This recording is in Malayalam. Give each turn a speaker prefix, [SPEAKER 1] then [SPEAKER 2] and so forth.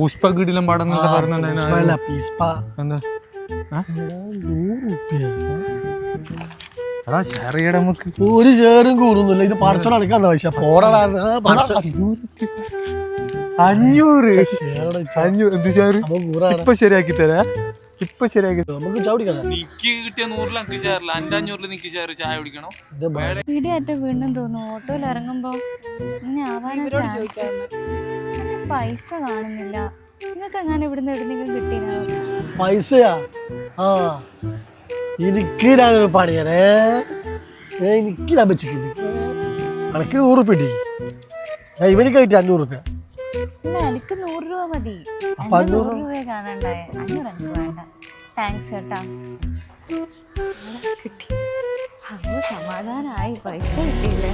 [SPEAKER 1] പുഷ്പ കിടിലം പടം
[SPEAKER 2] ഒരു ചേറും കൂറുന്നില്ല. ഇത് പടച്ചോട് അടക്കാൻ പക്ഷെ പോടാണ്
[SPEAKER 1] 500 ഇപ്പൊ ശരിയാക്കി തരാ. ഇപ്പൊ ശരിയാക്കി
[SPEAKER 2] നമുക്ക് ചവിടിക്കാം.
[SPEAKER 1] കിട്ടിയ 100 എനിക്ക് ചേരില്ല. 500 എനിക്ക് ചേർ ചായ കുടിക്കണം.
[SPEAKER 3] വീടിയായിട്ട് വീണ്ടും തോന്നുന്നു ഓട്ടോയിൽ ഇറങ്ങുമ്പോ പൈസ കാണുന്നില്ല. നിങ്ങൾക്ക് അങ്ങനെ ഇവിടുന്ന് എവിടുന്നെങ്കിലും കിട്ടിയോ
[SPEAKER 2] പൈസയാ? ആ എനിക്ക് ഞാനൊരു പണിയാനേ. എനിക്ക് ലഭിച്ചിട്ടുണ്ട്. എനിക്ക് 100 റുപ്യ കിട്ടി. ഇവനിക്ക് കിട്ടി 500 റുപ്യ.
[SPEAKER 3] ഇല്ല, എനിക്ക് 100 രൂപ മതി. 100 രൂപ കാണണ്ടായേ. 500 എനിക്ക് വേണ്ട. താങ്ക്സ് കേട്ടാ. കിട്ടി. അത് സമാധാനായി. പൈസ കിട്ടിയില്ലേ?